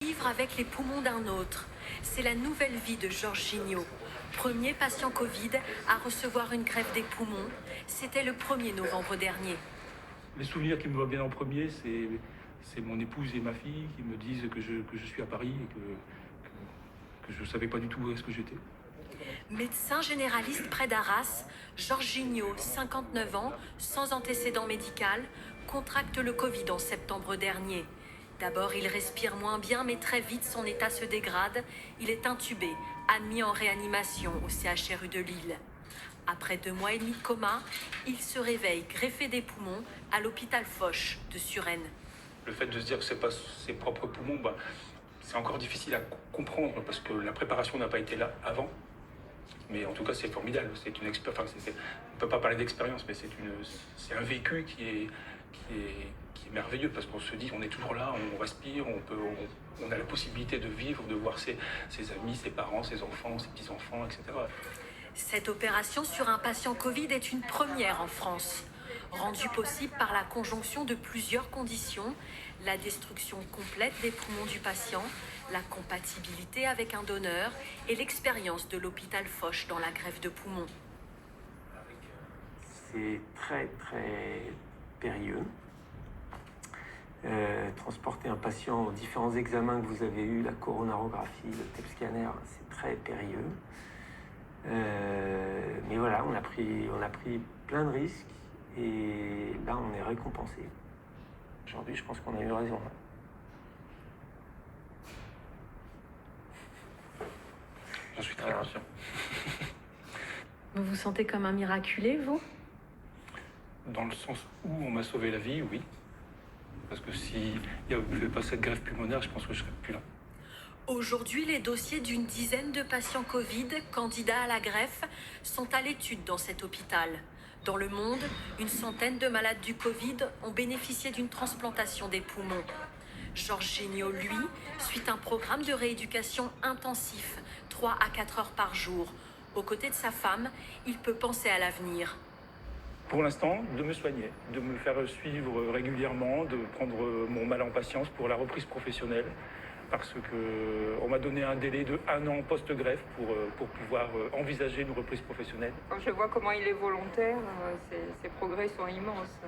Vivre avec les poumons d'un autre, c'est la nouvelle vie de Georges Gignot. Premier patient Covid à recevoir une greffe des poumons, c'était le 1er novembre dernier. Les souvenirs qui me reviennent en premier, c'est mon épouse et ma fille qui me disent que je suis à Paris et que je ne savais pas du tout où est-ce que j'étais. Médecin généraliste près d'Arras, Georges Gignot, 59 ans, sans antécédent médical, contracte le Covid en septembre dernier. D'abord, il respire moins bien, mais très vite, son état se dégrade. Il est intubé, admis en réanimation au CHRU de Lille. Après 2 mois et demi de coma, il se réveille greffé des poumons à l'hôpital Foch de Suresnes. Le fait de se dire que c'est pas ses propres poumons, c'est encore difficile à comprendre parce que la préparation n'a pas été là avant. Mais en tout cas, c'est formidable. C'est une expérience. On ne peut pas parler d'expérience, mais c'est un vécu qui est merveilleux parce qu'on se dit on est toujours là, on respire, on a la possibilité de vivre, de voir ses amis, ses parents, ses enfants, ses petits-enfants, etc. Cette opération sur un patient Covid est une première en France, rendue possible par la conjonction de plusieurs conditions: la destruction complète des poumons du patient, la compatibilité avec un donneur et l'expérience de l'hôpital Foch dans la greffe de poumons. C'est très périlleux. Transporter un patient aux différents examens que vous avez eus, la coronarographie, le TEP scanner, c'est très périlleux. Mais voilà, on a pris plein de risques et là on est récompensé. Aujourd'hui, je pense qu'on a eu raison. J'en suis très conscient. Vous vous sentez comme un miraculé, vous ? Dans le sens où on m'a sauvé la vie, oui. Parce que s'il n'y avait pas cette greffe pulmonaire, je pense que je ne serais plus là. Aujourd'hui, les dossiers d'une dizaine de patients Covid, candidats à la greffe, sont à l'étude dans cet hôpital. Dans le monde, une centaine de malades du Covid ont bénéficié d'une transplantation des poumons. Georges Gignot, lui, suit un programme de rééducation intensif, 3 à 4 heures par jour. Aux côtés de sa femme, il peut penser à l'avenir. Pour l'instant, de me soigner, de me faire suivre régulièrement, de prendre mon mal en patience pour la reprise professionnelle, parce qu'on m'a donné un délai de 1 an post-greffe pour pouvoir envisager une reprise professionnelle. Quand je vois comment il est volontaire, ses progrès sont immenses.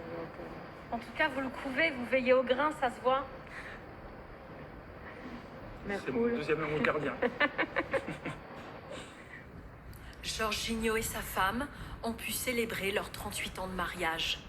En tout cas, vous le couvez, vous veillez au grain, ça se voit. C'est mon deuxième amour gardien. Georges Gignot et sa femme ont pu célébrer leurs 38 ans de mariage.